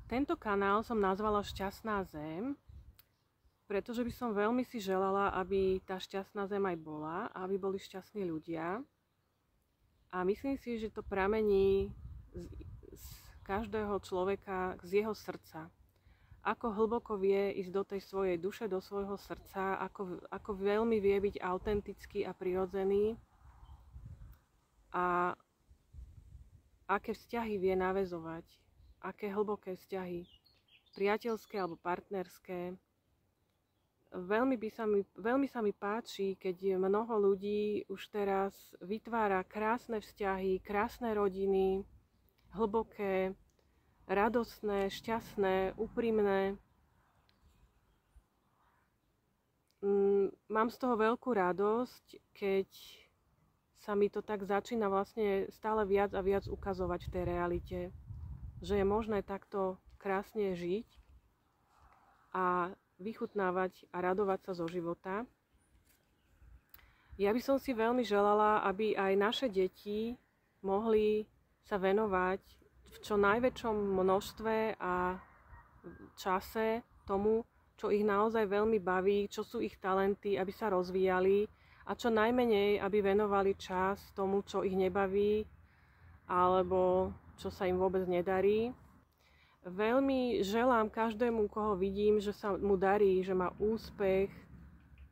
Tento kanál som nazvala Šťastná zem, pretože by som veľmi si želala, aby tá šťastná zem aj bola, aby boli šťastní ľudia. A myslím si, že to pramení z každého človeka, z jeho srdca. Ako hlboko vie ísť do tej svojej duše, do svojho srdca, ako veľmi vie byť autentický a prirodzený a aké vzťahy vie naväzovať, aké hlboké vzťahy, priateľské alebo partnerské. Veľmi sa mi páči, keď mnoho ľudí už teraz vytvára krásne vzťahy, krásne rodiny, hlboké, radostné, šťastné, úprimné. Mám z toho veľkú radosť, keď sa mi to tak začína vlastne stále viac a viac ukazovať v tej realite, že je možné takto krásne žiť a vychutnávať a radovať sa zo života. Ja by som si veľmi želala, aby aj naše deti mohli sa venovať v čo najväčšom množstve a čase tomu, čo ich naozaj veľmi baví, čo sú ich talenty, aby sa rozvíjali a čo najmenej, aby venovali čas tomu, čo ich nebaví alebo čo sa im vôbec nedarí. Veľmi želám každému, koho vidím, že sa mu darí, že má úspech,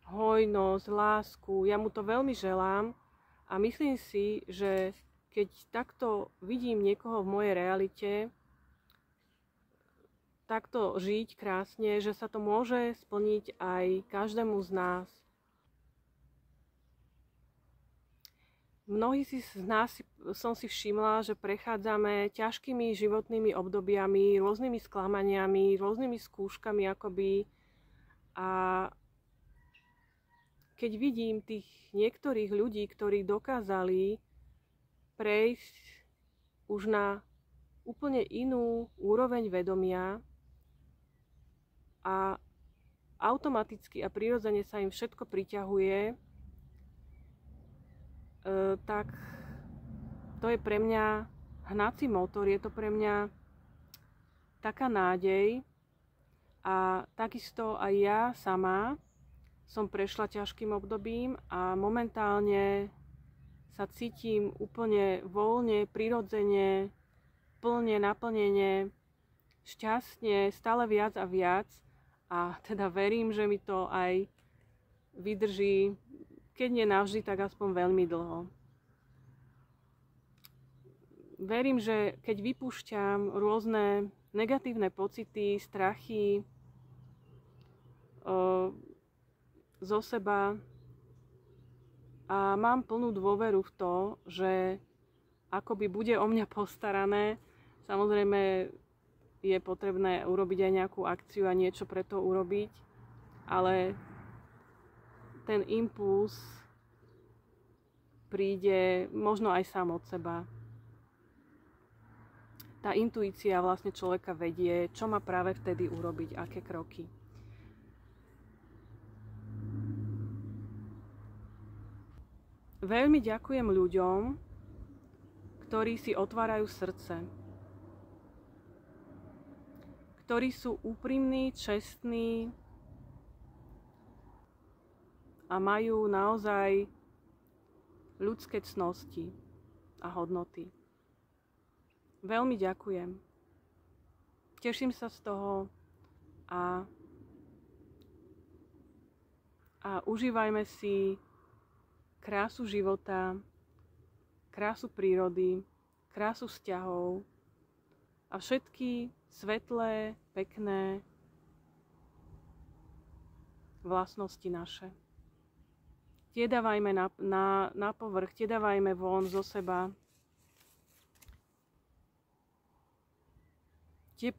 hojnosť, lásku. Ja mu to veľmi želám a myslím si, že keď takto vidím niekoho v mojej realite, takto žiť krásne, že sa to môže splniť aj každému z nás. Mnohí z nás som si všimla, že prechádzame ťažkými životnými obdobiami, rôznymi sklamaniami, rôznymi skúškami akoby. A keď vidím tých niektorých ľudí, ktorí dokázali prejsť už na úplne inú úroveň vedomia a automaticky a prirodzene sa im všetko priťahuje, tak to je pre mňa hnací motor, je to pre mňa taká nádej a takisto aj ja sama som prešla ťažkým obdobím a momentálne sa cítim úplne voľne, prirodzene, plne, naplnene, šťastne, stále viac a viac a teda verím, že mi to aj vydrží, keď nie navždy, tak aspoň veľmi dlho. Verím, že keď vypúšťam rôzne negatívne pocity, strachy zo seba, a mám plnú dôveru v to, že akoby bude o mňa postarané. Samozrejme je potrebné urobiť aj nejakú akciu a niečo pre to urobiť, ale ten impuls príde možno aj sám od seba. Tá intuícia vlastne človeka vedie, čo má práve vtedy urobiť, aké kroky. Veľmi ďakujem ľuďom, ktorí si otvárajú srdce, ktorí sú úprimní, čestní a majú naozaj ľudské cnosti a hodnoty. Veľmi ďakujem. Teším sa z toho a užívajme si krásu života, krásu prírody, krásu vzťahov a všetky svetlé, pekné vlastnosti naše. Tie dávajme na povrch, tie dávajme von zo seba. Tie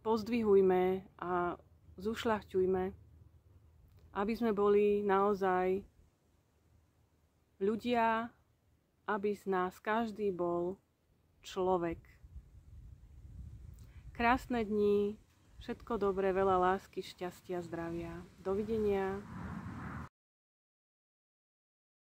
pozdvihujme a zušľachťujme, aby sme boli naozaj ľudia, aby z nás každý bol človek. Krásne dni, všetko dobré, veľa lásky, šťastia, zdravia. Dovidenia.